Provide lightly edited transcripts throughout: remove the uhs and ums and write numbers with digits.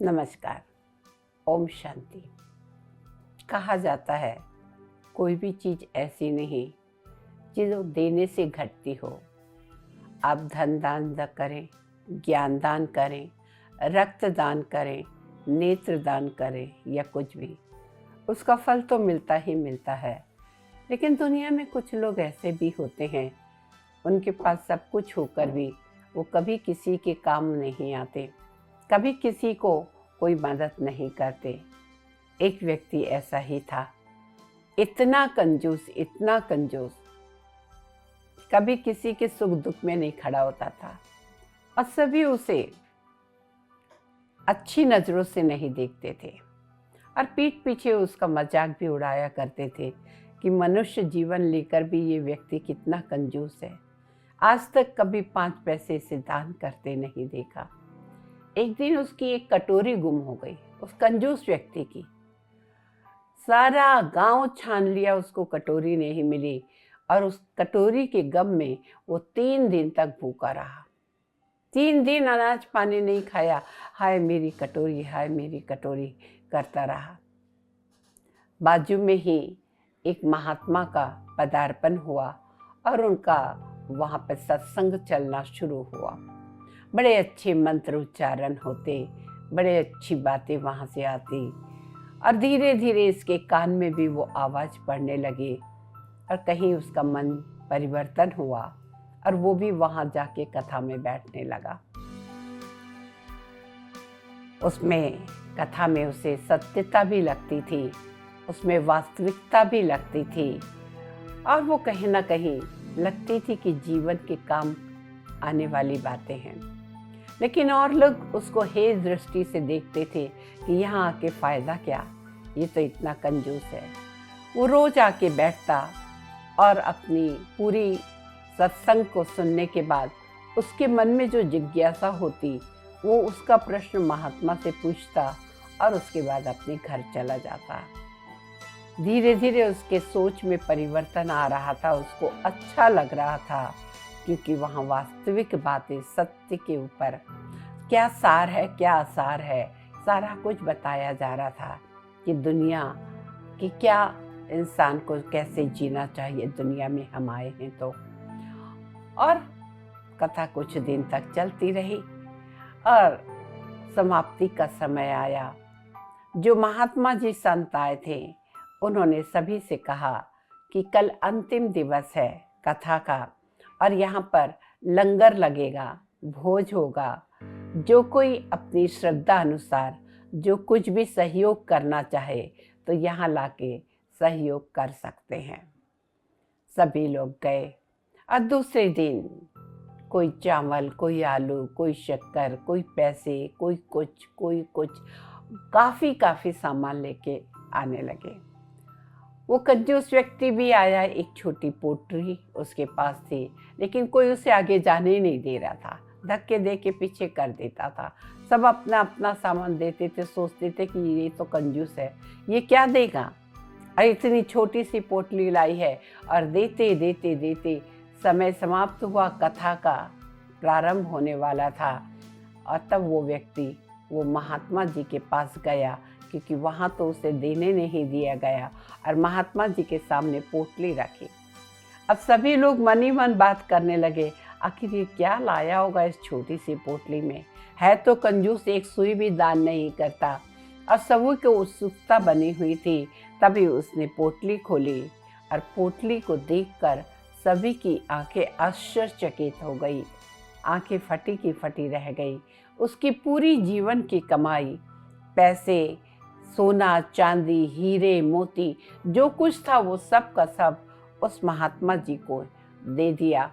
नमस्कार। ओम शांति। कहा जाता है कोई भी चीज़ ऐसी नहीं जो देने से घटती हो। आप धन दान करें, ज्ञान दान करें, रक्त दान करें, नेत्र दान करें या कुछ भी, उसका फल तो मिलता ही मिलता है। लेकिन दुनिया में कुछ लोग ऐसे भी होते हैं, उनके पास सब कुछ होकर भी वो कभी किसी के काम नहीं आते, कभी किसी को कोई मदद नहीं करते। एक व्यक्ति ऐसा ही था, इतना कंजूस, कभी किसी के सुख दुख में नहीं खड़ा होता था और सभी उसे अच्छी नज़रों से नहीं देखते थे और पीठ पीछे उसका मजाक भी उड़ाया करते थे कि मनुष्य जीवन लेकर भी ये व्यक्ति कितना कंजूस है, आज तक कभी 5 पैसे से दान करते नहीं देखा। एक दिन उसकी एक कटोरी गुम हो गई, उस कंजूस व्यक्ति की। सारा गांव छान लिया, उसको कटोरी नहीं मिली और उस कटोरी के गम में वो 3 दिन तक भूखा रहा। 3 दिन अनाज पानी नहीं खाया, हाय मेरी कटोरी, हाय मेरी कटोरी करता रहा। बाजू में ही एक महात्मा का पदार्पण हुआ और उनका वहाँ पर सत्संग चलना शुरू हुआ। बड़े अच्छे मंत्र उच्चारण होते, बड़े अच्छी बातें वहाँ से आती और धीरे धीरे इसके कान में भी वो आवाज़ पड़ने लगी और कहीं उसका मन परिवर्तन हुआ और वो भी वहाँ जाके कथा में बैठने लगा। उसमें कथा में उसे सत्यता भी लगती थी, उसमें वास्तविकता भी लगती थी और वो कहीं ना कहीं लगती थी कि जीवन के काम आने वाली बातें हैं। लेकिन और लोग उसको हेय दृष्टि से देखते थे कि यहाँ आके फ़ायदा क्या, ये तो इतना कंजूस है। वो रोज़ आके बैठता और अपनी पूरी सत्संग को सुनने के बाद उसके मन में जो जिज्ञासा होती वो उसका प्रश्न महात्मा से पूछता और उसके बाद अपने घर चला जाता। धीरे धीरे उसके सोच में परिवर्तन आ रहा था, उसको अच्छा लग रहा था क्योंकि वहाँ वास्तविक बातें, सत्य के ऊपर क्या सार है, क्या आसार है, सारा कुछ बताया जा रहा था कि दुनिया कि क्या इंसान को कैसे जीना चाहिए दुनिया में हम आए हैं तो। और कथा कुछ दिन तक चलती रही और समाप्ति का समय आया। जो महात्मा जी संत आए थे उन्होंने सभी से कहा कि कल अंतिम दिवस है कथा का और यहाँ पर लंगर लगेगा, भोज होगा। जो कोई अपनी श्रद्धा अनुसार जो कुछ भी सहयोग करना चाहे तो यहाँ लाके सहयोग कर सकते हैं। सभी लोग गए और दूसरे दिन कोई चावल, कोई आलू, कोई शक्कर, कोई पैसे, कोई कुछ काफ़ी सामान लेके आने लगे। वो कंजूस व्यक्ति भी आया, एक छोटी पोटरी उसके पास थी लेकिन कोई उसे आगे जाने ही नहीं दे रहा था, धक्के दे के पीछे कर देता था। सब अपना अपना सामान देते थे, सोचते थे कि ये तो कंजूस है, ये क्या देगा, और इतनी छोटी सी पोटली लाई है। और देते देते देते समय समाप्त हुआ, कथा का प्रारंभ होने वाला था और तब वो व्यक्ति वो महात्मा जी के पास गया क्योंकि वहाँ तो उसे देने नहीं दिया गया और महात्मा जी के सामने पोटली रखी। अब सभी लोग मन ही मन बात करने लगे, आखिर ये क्या लाया होगा इस छोटी सी पोटली में, है तो कंजूस, एक सुई भी दान नहीं करता। और सभी को उत्सुकता बनी हुई थी। तभी उसने पोटली खोली और पोटली को देखकर सभी की आंखें आश्चर्यचकित हो गई, आंखें फटी की फटी रह गई। उसकी पूरी जीवन की कमाई, पैसे, सोना चांदी, हीरे मोती, जो कुछ था वो सब का सब उस महात्मा जी को दे दिया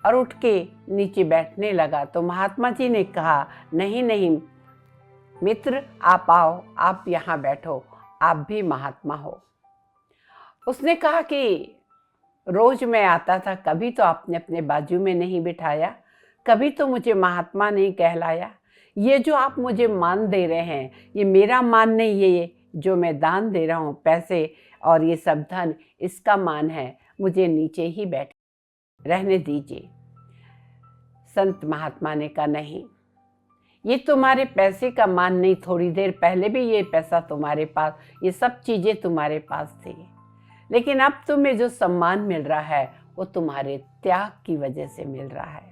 और उठ के नीचे बैठने लगा। तो महात्मा जी ने कहा, नहीं नहीं मित्र, आप आओ, आप यहाँ बैठो, आप भी महात्मा हो। उसने कहा कि रोज मैं आता था, कभी तो आपने अपने बाजू में नहीं बिठाया, कभी तो मुझे महात्मा नहीं कहलाया। ये जो आप मुझे मान दे रहे हैं ये मेरा मान नहीं, ये जो मैं दान दे रहा हूँ, पैसे और ये सब धन, इसका मान है, मुझे नीचे ही बैठ रहने दीजिए। संत महात्मा ने कहा, नहीं, ये तुम्हारे पैसे का मान नहीं, थोड़ी देर पहले भी ये पैसा तुम्हारे पास, ये सब चीज़ें तुम्हारे पास थी, लेकिन अब तुम्हें जो सम्मान मिल रहा है वो तुम्हारे त्याग की वजह से मिल रहा है।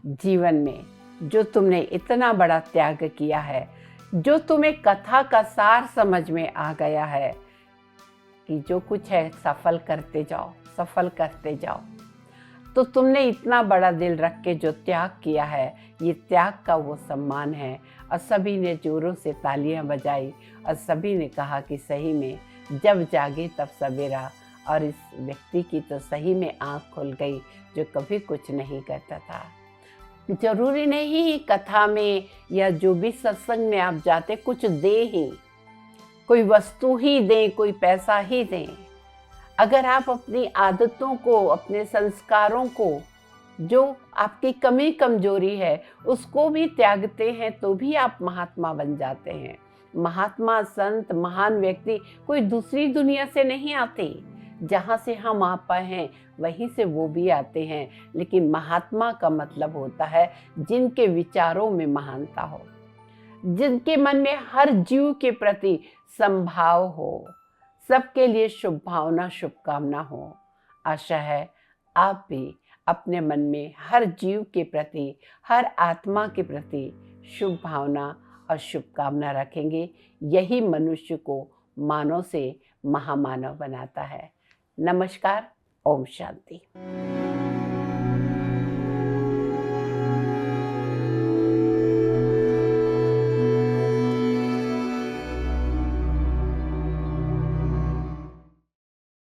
जीवन में जो तुमने इतना बड़ा त्याग किया है, जो तुम्हें कथा का सार समझ में आ गया है कि जो कुछ है सफल करते जाओ, सफल करते जाओ, तो तुमने इतना बड़ा दिल रख के जो त्याग किया है, ये त्याग का वो सम्मान है। और सभी ने जोरों से तालियां बजाई और सभी ने कहा कि सही में जब जागे तब सवेरा। और इस व्यक्ति की तो सही में आँख खुल गई जो कभी कुछ नहीं करता था। जरूरी नहीं कथा में या जो भी सत्संग में आप जाते कुछ दे ही, कोई वस्तु ही दें, कोई पैसा ही दें। अगर आप अपनी आदतों को, अपने संस्कारों को, जो आपकी कमी कमजोरी है, उसको भी त्यागते हैं तो भी आप महात्मा बन जाते हैं। महात्मा, संत, महान व्यक्ति कोई दूसरी दुनिया से नहीं आते। जहाँ से हम आ पाए हैं वहीं से वो भी आते हैं, लेकिन महात्मा का मतलब होता है जिनके विचारों में महानता हो, जिनके मन में हर जीव के प्रति संभाव हो, सबके लिए शुभ भावना, शुभकामना हो। आशा है आप भी अपने मन में हर जीव के प्रति, हर आत्मा के प्रति शुभ भावना और शुभकामना रखेंगे। यही मनुष्य को मानव से महामानव बनाता है। नमस्कार। ओम शांति।